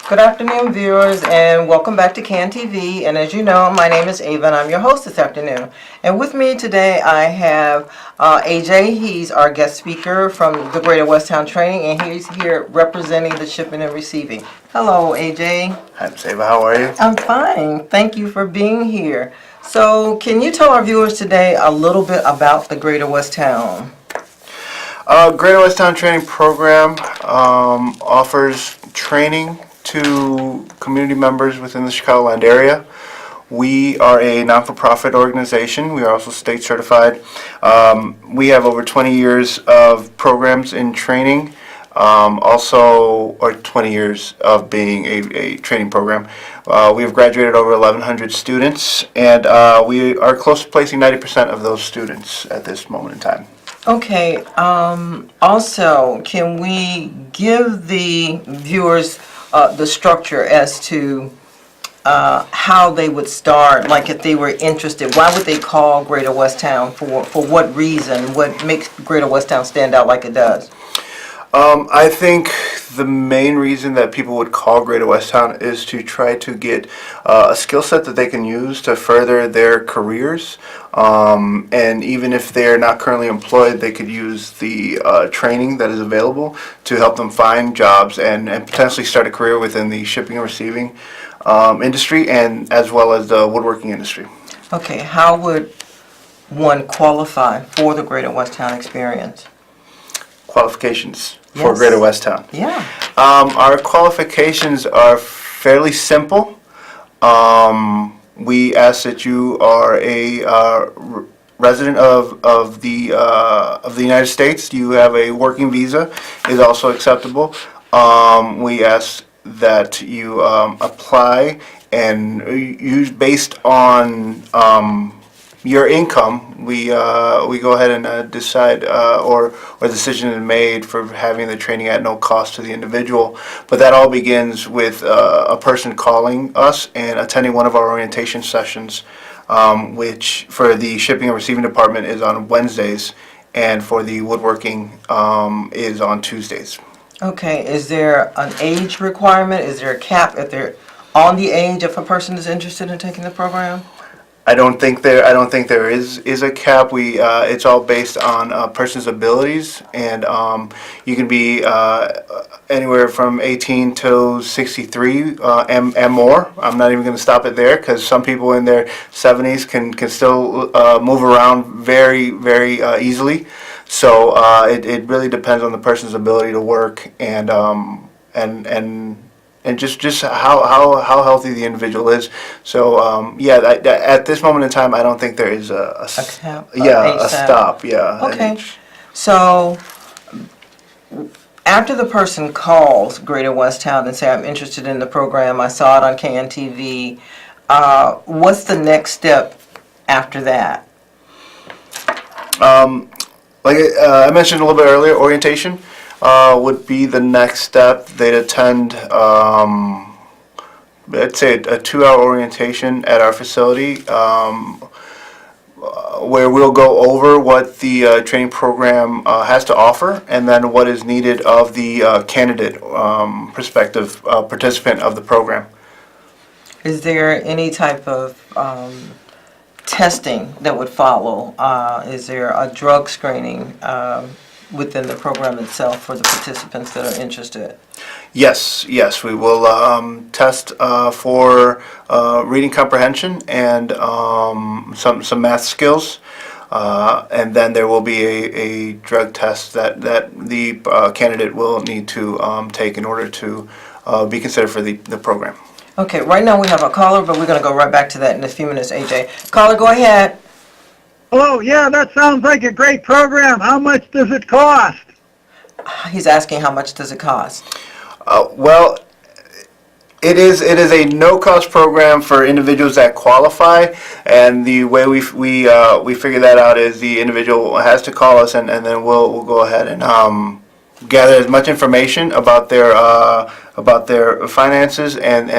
Good afternoon, viewers, and welcome back to CAN TV. And as you know, my name is Ava, and I'm your host this afternoon. And with me today, I have AJ. He's our guest speaker from the Greater Westtown Training, and he's here representing the shipping and receiving. Hello, AJ. Hi, Miss Ava. How are you? I'm fine. Thank you for being here. So, can you tell our viewers today a little bit about the Greater Westtown? Greater Westtown Training Program offers training to community members within the Chicagoland area. We are a non-for-profit organization. We are also state certified. We have over 20 years of programs in training, or 20 years of being a training program. We have graduated over 1,100 students, and we are close to placing 90% of those students at this moment in time. Okay, also, can we give the viewers the structure as to how they would start, like if they were interested? Why would they call Greater Westtown? For what reason? What makes Greater Westtown stand out like it does? I think the main reason that people would call Greater Westtown is to try to get a skill set that they can use to further their careers. And even if they're not currently employed, they could use the training that is available to help them find jobs and potentially start a career within the shipping and receiving industry, and as well as the woodworking industry. Okay, how would one qualify for the Greater Westtown experience? Qualifications for Yes. Greater Westtown. Yeah. Our qualifications are fairly simple. We ask that you are a resident of the United States. You have a working visa is also acceptable. We ask that you apply and use based on your income. We go ahead and decide or decision is made for having the training at no cost to the individual. But that all begins with a person calling us and attending one of our orientation sessions, which for the shipping and receiving department is on Wednesdays, and for the woodworking is on Tuesdays. Okay, is there an age requirement? Is there a cap if they're on the age if a person is interested in taking the program? I don't think there is a cap. It's all based on a person's abilities, and you can be anywhere from 18 to 63 and more. I'm not even going to stop it there, because some people in their 70s can still move around very easily. So it really depends on the person's ability to work and just how healthy the individual is. So at this moment in time, I don't think there is a cap, a stop. Yeah. Okay. So after the person calls Greater Westtown and say, I'm interested in the program, I saw it on CAN TV, what's the next step after that? Like I mentioned a little bit earlier, orientation would be the next step. They'd attend, let's say, a 2-hour orientation at our facility, where we'll go over what the training program has to offer, and then what is needed of the candidate, prospective participant of the program. Is there any type of testing that would follow? Is there a drug screening within the program itself for the participants that are interested? Yes, we will test for reading comprehension and some math skills, and then there will be a drug test that the candidate will need to take in order to be considered for the program. Okay, right now we have a caller, but we're going to go right back to that in a few minutes, AJ. Caller, go ahead. Hello, yeah, that sounds like a great program. How much does it cost? He's asking how much does it cost? Well, it is a no-cost program for individuals that qualify, and the way we figure that out is the individual has to call us, and then we'll go ahead and gather as much information about their finances, and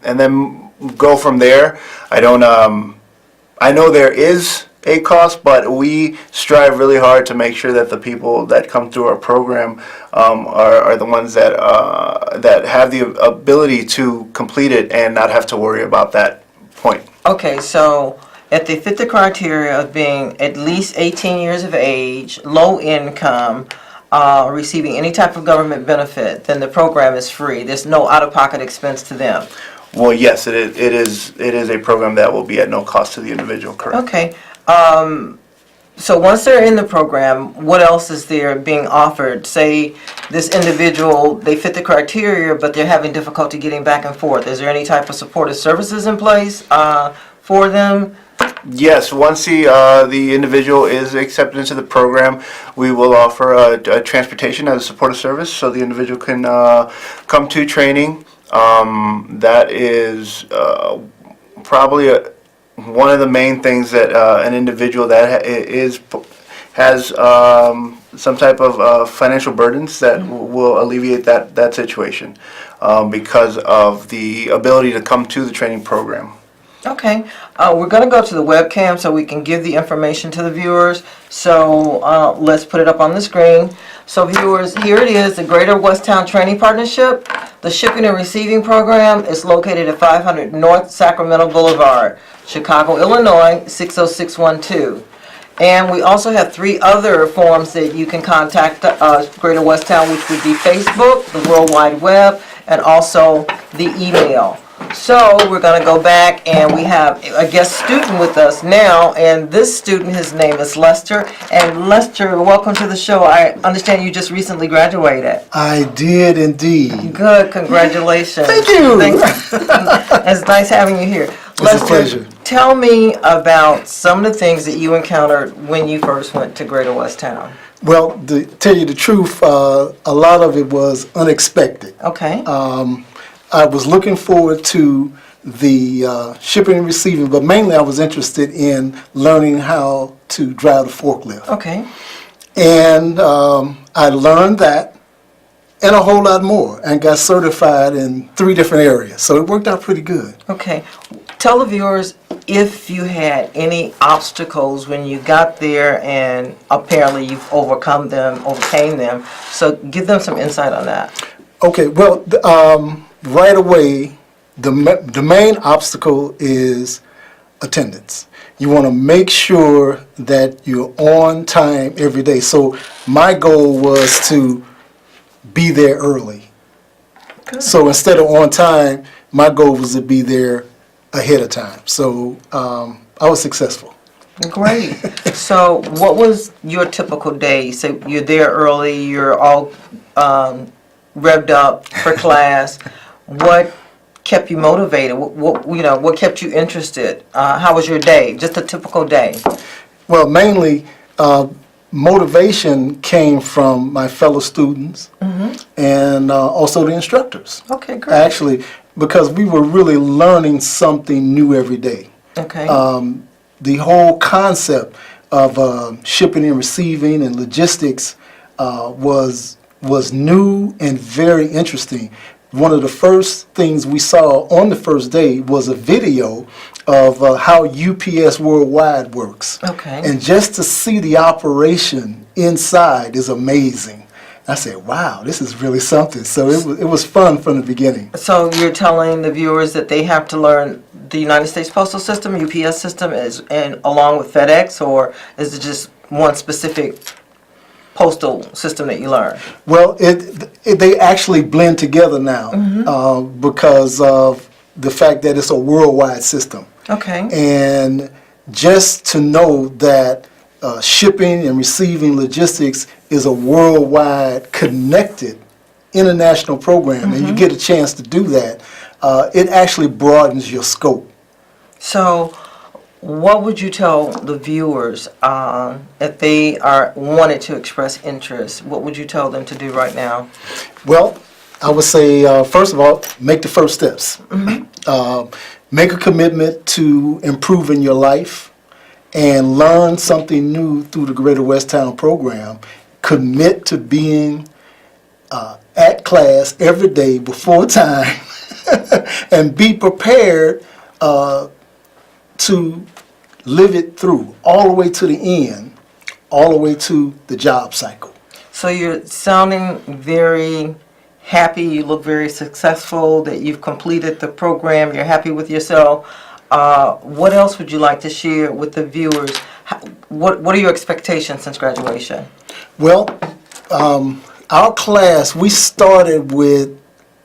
then go from there. I know there is a cost, but we strive really hard to make sure that the people that come through our program are the ones that that have the ability to complete it and not have to worry about that point. Okay, so if they fit the criteria of being at least 18 years of age, low income, receiving any type of government benefit, then the program is free. There's no out-of-pocket expense to them. Well, yes, it is a program that will be at no cost to the individual, correct? Okay. So once they're in the program, what else is there being offered? Say this individual, they fit the criteria, but they're having difficulty getting back and forth. Is there any type of supportive services in place for them? Yes, once the individual is accepted into the program, we will offer a transportation as a supportive service so the individual can come to training. That is probably one of the main things that an individual that has some type of financial burdens that will alleviate that situation because of the ability to come to the training program. Okay, we're going to go to the webcam so we can give the information to the viewers. So let's put it up on the screen. So viewers, here it is, the Greater Westtown Training Partnership. The Shipping and Receiving Program is located at 500 North Sacramento Boulevard, Chicago, Illinois, 60612. And we also have 3 other forms that you can contact Greater Westtown, which would be Facebook, the World Wide Web, and also the email. So we're going to go back, and we have a guest student with us now, and this student, his name is Lester. And Lester, welcome to the show. I understand you just recently graduated. I did indeed. Good, congratulations. Thank you. It's nice having you here. It's a pleasure. Tell me about some of the things that you encountered when you first went to Greater Westtown. Well, to tell you the truth, a lot of it was unexpected. Okay. I was looking forward to the shipping and receiving, but mainly I was interested in learning how to drive the forklift. Okay. And I learned that and a whole lot more and got certified in 3 different areas. So it worked out pretty good. Okay. Tell the viewers if you had any obstacles when you got there, and apparently you've overcame them. So give them some insight on that. Okay, well, right away, the main obstacle is attendance. You want to make sure that you're on time every day. So my goal was to be there early. Good. So instead of on time, my goal was to be there ahead of time. So I was successful. Great. So what was your typical day? So you're there early, you're all revved up for class. What kept you motivated? What kept you interested? How was your day? Just a typical day. Well, mainly motivation came from my fellow students and also the instructors. Okay, great. Actually, because we were really learning something new every day. Okay. The whole concept of shipping and receiving and logistics was new and very interesting. One of the first things we saw on the first day was a video of how UPS Worldwide works. Okay. And just to see the operation inside is amazing. I said, wow, this is really something. So it was fun from the beginning. So you're telling the viewers that they have to learn the United States Postal System, UPS system, and along with FedEx, or is it just one specific postal system that you learn? Well, they actually blend together now because of the fact that it's a worldwide system. Okay. And just to know that shipping and receiving logistics is a worldwide connected international program, and you get a chance to do that, it actually broadens your scope. So what would you tell the viewers if they wanted to express interest? What would you tell them to do right now? Well, I would say, first of all, make the first steps. Make a commitment to improving your life and learn something new through the Greater Westtown program. Commit to being at class every day before time and be prepared to live it through, all the way to the end, all the way to the job cycle. So you're sounding very happy, you look very successful, that you've completed the program, you're happy with yourself. What else would you like to share with the viewers? What are your expectations since graduation? Well, our class, we started with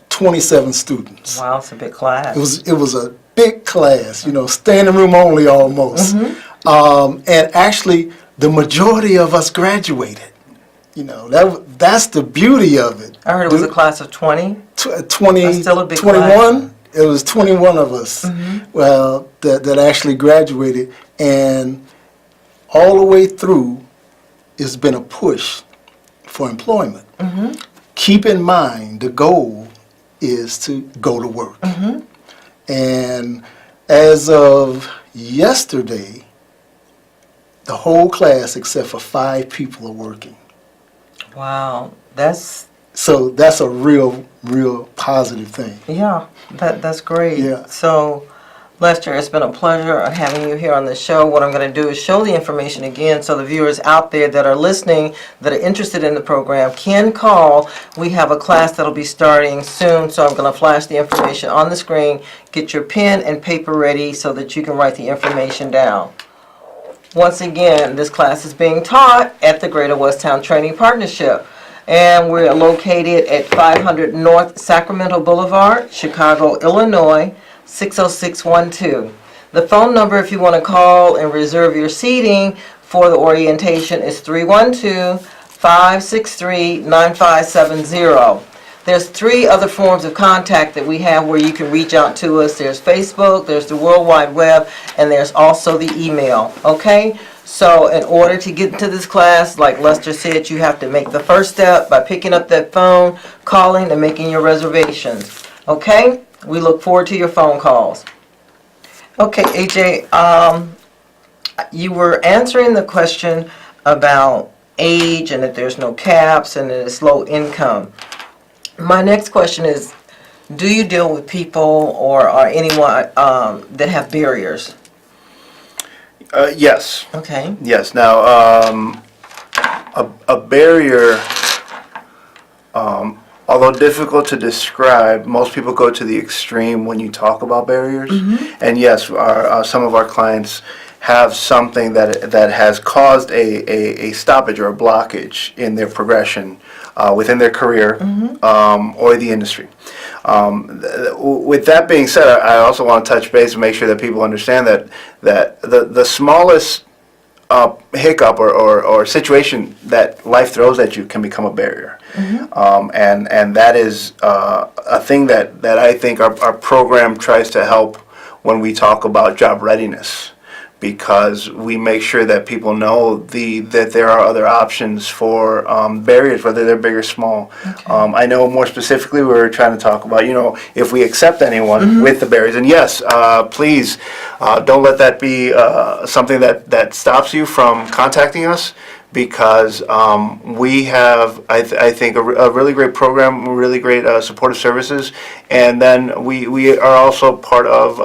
27 students. Wow, it's a big class. It was a big class, standing room only almost. And actually, the majority of us graduated. That's the beauty of it. I heard it was a class of 20. 20, That's still a big 21. It was 21 of us, well, that actually graduated, and all the way through, it's been a push for employment. Keep in mind, the goal is to go to work. And as of yesterday, the whole class except for 5 people are working. Wow, So that's a real positive thing. yeah, that's great. Yeah. So, Lester, it's been a pleasure having you here on the show. What I'm going to do is show the information again so the viewers out there that are listening, that are interested in the program, can call. We have a class that'll be starting soon, so I'm going to flash the information on the screen. Get your pen and paper ready so that you can write the information down. Once again, this class is being taught at the Greater Westtown Training Partnership. And we're located at 500 North Sacramento Boulevard, Chicago, Illinois, 60612. The phone number, if you want to call and reserve your seating for the orientation, is 312-563-9570. There's 3 other forms of contact that we have where you can reach out to us. There's Facebook, there's the World Wide Web, and there's also the email, okay? So in order to get into this class, like Lester said, you have to make the first step by picking up that phone, calling, and making your reservations, okay? We look forward to your phone calls. Okay, AJ, you were answering the question about age and that there's no caps and that it's low income. My next question is, do you deal with people or anyone that have barriers? Yes. Okay. Yes. Now, a barrier, although difficult to describe, most people go to the extreme when you talk about barriers. And yes, some of our clients have something that has caused a stoppage or a blockage in their progression within their career or the industry. With that being said, I also want to touch base and make sure that people understand that the smallest hiccup or situation that life throws at you can become a barrier. And that is a thing that I think our program tries to help when we talk about job readiness, because we make sure that people know that there are other options for barriers, whether they're big or small. I know more specifically we were trying to talk about, if we accept anyone with the barriers. And yes, please don't let that be something that stops you from contacting us, because we have, I think, a really great program, really great supportive services, and then we are also part of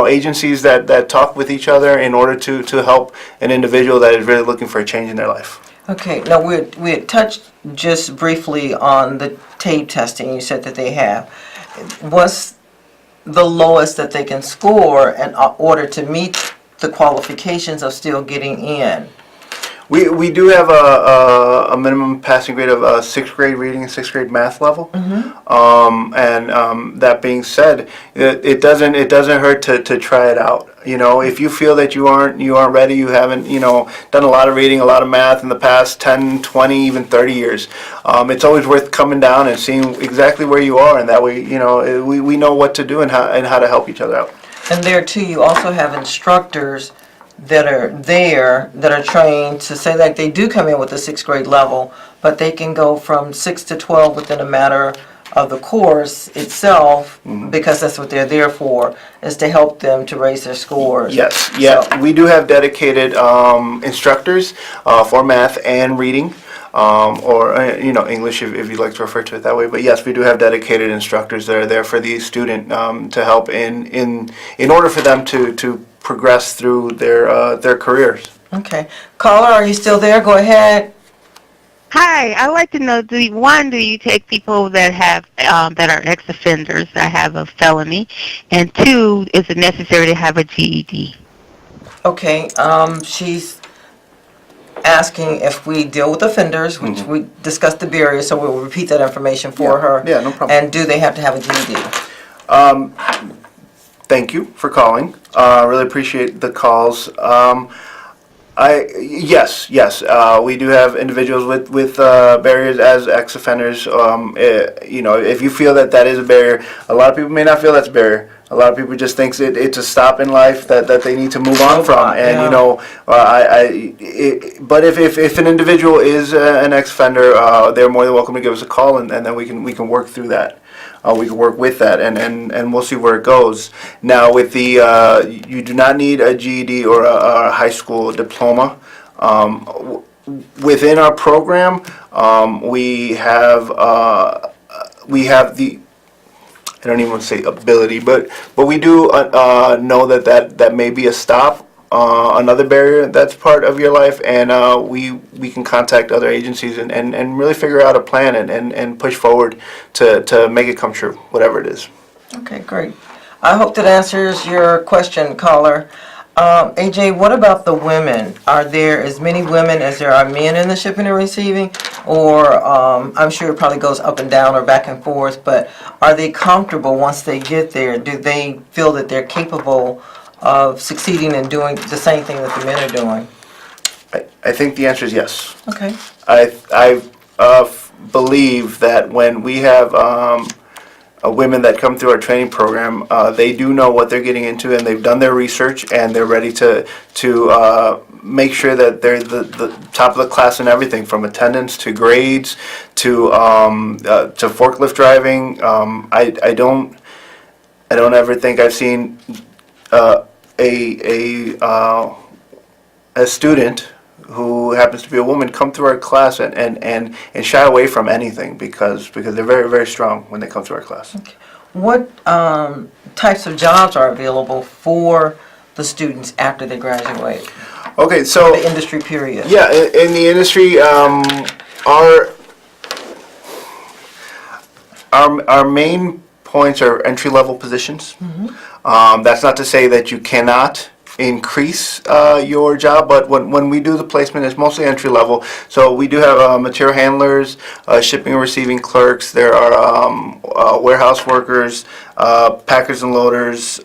agencies that talk with each other in order to help an individual that is really looking for a change in their life. Okay, now we had touched just briefly on the tape testing you said that they have. What's the lowest that they can score in order to meet the qualifications of still getting in? We do have a minimum passing grade of 6th grade reading and 6th grade math level. And that being said, it doesn't hurt to try it out. If you feel that you aren't ready, you haven't done a lot of reading, a lot of math in the past 10, 20, even 30 years, it's always worth coming down and seeing exactly where you are, and that way we know what to do and how to help each other out. And there too, you also have instructors that are there that are trained to say that they do come in with a 6th grade level, but they can go from 6 to 12 within a matter of the course itself, because that's what they're there for, is to help them to raise their scores. Yes, yeah, So, we do have dedicated instructors for math and reading. Or English, if you'd like to refer to it that way. But yes, we do have dedicated instructors that are there for the student to help in order for them to progress through their careers. Okay. Caller, are you still there? Go ahead. Hi, I'd like to know, do you take people that have that are ex-offenders that have a felony, and two, is it necessary to have a GED? Okay, she's asking if we deal with offenders, which we discussed the barrier, so we'll repeat that information for her. Yeah, no problem. And do they have to have a GED? Thank you for calling. Really appreciate the calls. Yes. We do have individuals with barriers as ex-offenders. If you feel that is a barrier, a lot of people may not feel that's a barrier. A lot of people just think it's a stop in life that they need to move on from. And but if an individual is an ex-offender, they're more than welcome to give us a call, and then we can work through that. We can work with that, and we'll see where it goes. Now, with the you do not need a GED or a high school diploma. Within our program, we have the, I don't even want to say ability, but we do know that may be a stop, another barrier that's part of your life, and we can contact other agencies and really figure out a plan and push forward to make it come true, whatever it is. Okay, great. I hope that answers your question, caller. AJ, what about the women? Are there as many women as there are men in the shipping and receiving? Or I'm sure it probably goes up and down or back and forth, but are they comfortable once they get there? Do they feel that they're capable of succeeding and doing the same thing that the men are doing? I think the answer is yes. Okay. I believe that when we have women that come through our training program, they do know what they're getting into, and they've done their research, and they're ready to make sure that they're the top of the class in everything, from attendance to grades to forklift driving. I don't ever think I've seen a student who happens to be a woman come through our class and shy away from anything because they're very, very strong when they come through our class. Okay. What types of jobs are available for the students after they graduate? Okay, so The industry period. yeah, in the industry, our main points are entry-level positions. That's not to say that you cannot increase your job, but when we do the placement, it's mostly entry level. So we do have material handlers, shipping and receiving clerks. There are warehouse workers, packers and loaders.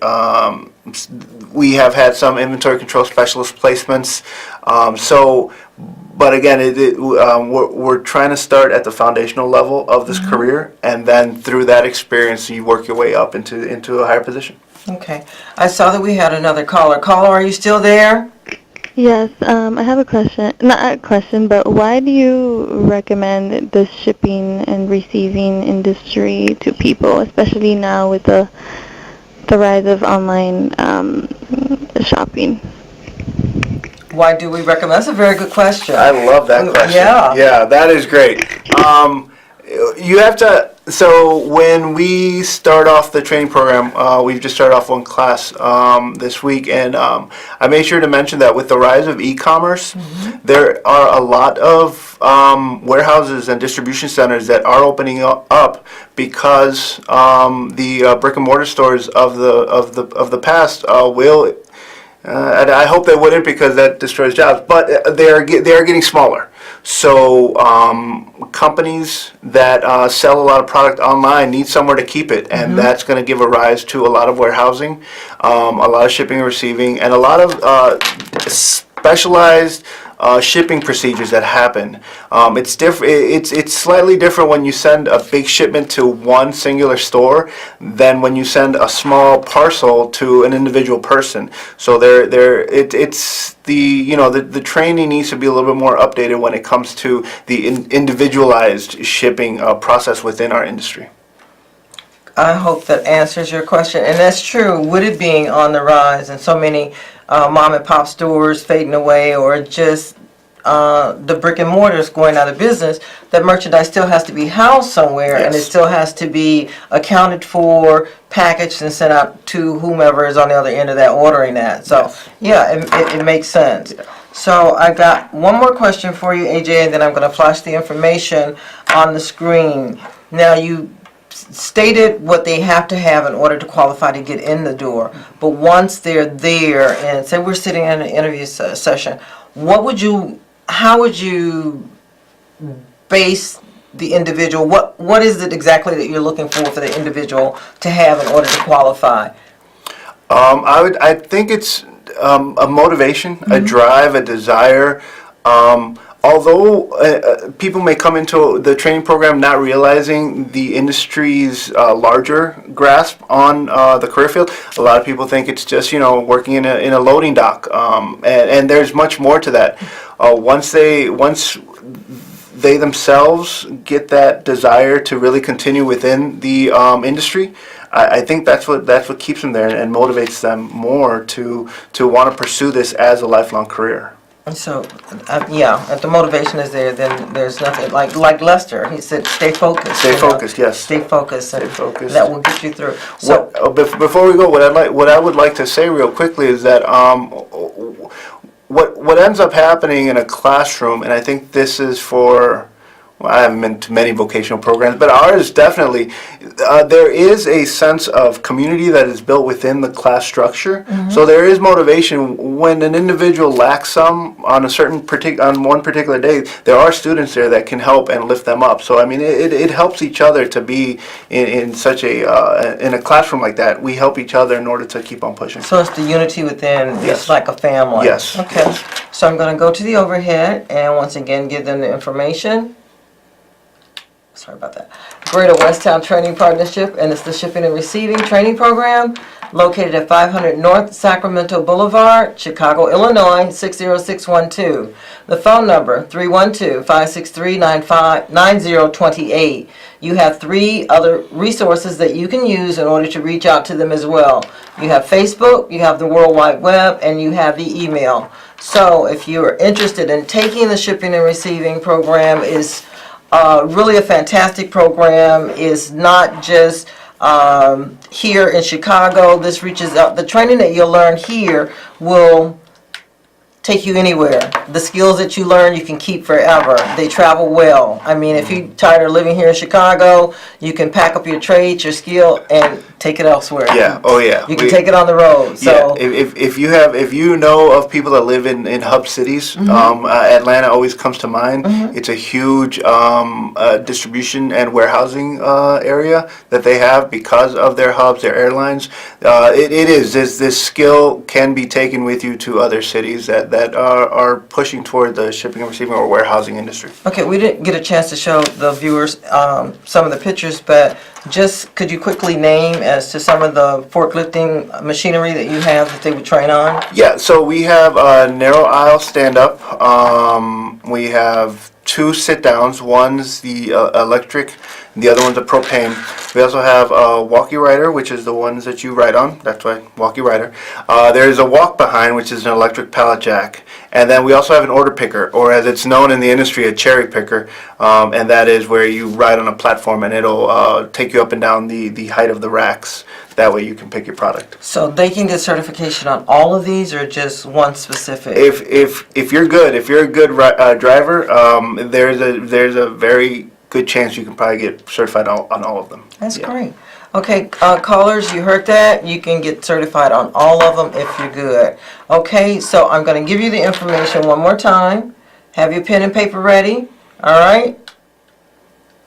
We have had some inventory control specialist placements. But again, we're trying to start at the foundational level of this career, and then through that experience, you work your way up into a higher position. Okay. I saw that we had another caller. Caller, are you still there? Yes, I have a question. Not a question, but why do you recommend the shipping and receiving industry to people, especially now with the rise of online shopping? Why do we recommend? That's a very good question. I love that question. Yeah, that is great. You have to, so when we start off the training program, we've just started off one class this week, and I made sure to mention that with the rise of e-commerce, there are a lot of warehouses and distribution centers that are opening up because the brick and mortar stores of the past will. And I hope they wouldn't, because that destroys jobs. But they are getting smaller. So companies that sell a lot of product online need somewhere to keep it, and that's going to give a rise to a lot of warehousing, a lot of shipping and receiving, and a lot of specialized shipping procedures that happen. It's different. It's slightly different when you send a big shipment to one singular store than when you send a small parcel to an individual person. So it's the training needs to be a little bit more updated when it comes to the individualized shipping process within our industry. I hope that answers your question. And that's true. With it being on the rise and so many mom and pop stores fading away, or just the brick and mortars going out of business, that merchandise still has to be housed somewhere, and it still has to be accounted for, packaged and sent out to whomever is on the other end of that ordering that. So, yeah, it makes sense. So I've got one more question for you, AJ, and then I'm going to flash the information on the screen. Now, you stated what they have to have in order to qualify to get in the door, but once they're there, and say we're sitting in an interview session, how would you base the individual? What is it exactly that you're looking for the individual to have in order to qualify? I think it's a motivation, a drive, a desire. Although people may come into the training program not realizing the industry's larger grasp on the career field, a lot of people think it's just working in a loading dock, and there's much more to that. Once they themselves get that desire to really continue within the industry, I think that's what keeps them there and motivates them more to want to pursue this as a lifelong career. And so, if the motivation is there, then there's nothing, like Lester, he said, stay focused. Stay focused, yes. Stay focused. Stay focused. That will get you through. So, Before we go, what I would like to say real quickly is that what ends up happening in a classroom, and I think this is for, well, I haven't been to many vocational programs, but ours definitely, there is a sense of community that is built within the class structure. So there is motivation when an individual lacks some on on one particular day. There are students there that can help and lift them up. So I mean, it helps each other to be in such in a classroom like that. We help each other in order to keep on pushing. so it's the unity within, Yes. it's like a family. Yes. Okay. Yes. So I'm going to go to the overhead and once again give them the information. Sorry about that. Greater Westtown Training Partnership, and it's the Shipping and Receiving Training Program located at 500 North Sacramento Boulevard, Chicago, Illinois, 60612. The phone number, 312-563-9028. You have 3 other resources that you can use in order to reach out to them as well. You have Facebook, you have the World Wide Web, and you have the email. So if you're interested in taking the Shipping and Receiving Program, is really a fantastic program. Is not just here in Chicago. This reaches out. The training that you'll learn here will take you anywhere. The skills that you learn, you can keep forever. They travel well. I mean, if you're tired of living here in Chicago, you can pack up your trade, your skill, and take it elsewhere. Yeah. Oh yeah. You can take it on the road. So yeah, if you know of people that live in hub cities, Atlanta always comes to mind. It's a huge distribution and warehousing area that they have because of their hubs, their airlines. It is this skill can be taken with you to other cities that are pushing toward the shipping and receiving or warehousing industry. okay, we didn't get a chance to show the viewers some of the pictures, but just could you quickly name as to some of the forklifting machinery that you have that they would train on? Yeah, so we have a narrow aisle stand-up. We have 2 sit-downs. One's the electric, the other one's a propane. We also have a walkie rider, which is the ones that you ride on. That's why walkie rider. There's a walk behind, which is an electric pallet jack. And then we also have an order picker, or as it's known in the industry, a cherry picker. And that is where you ride on a platform and it'll take you up and down the height of the racks. That way you can pick your product. So they can get certification on all of these or just one specific? If you're good, if you're a good driver, there's a very good chance you can probably get certified on all of them. That's great. Okay, callers, you heard that. You can get certified on all of them if you're good. Okay, so I'm going to give you the information one more time. Have your pen and paper ready. All right?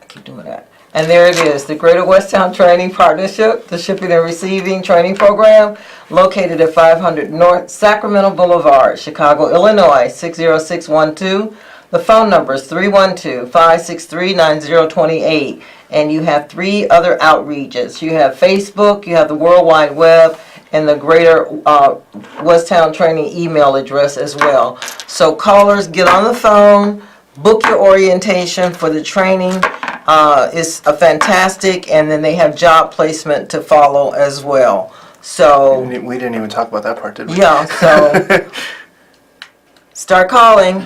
I keep doing that. And there it is, the Greater Westtown Training Partnership, the Shipping and Receiving Training Program, located at 500 North Sacramento Boulevard, Chicago, Illinois, 60612. The phone number is 312-563-9028. And you have 3 other outreaches. You have Facebook, you have the World Wide Web, and the Greater Westtown Training email address as well. So callers, get on the phone, book your orientation for the training. It's a fantastic, and then they have job placement to follow as well. So We didn't even talk about that part, did we? yeah, so start calling.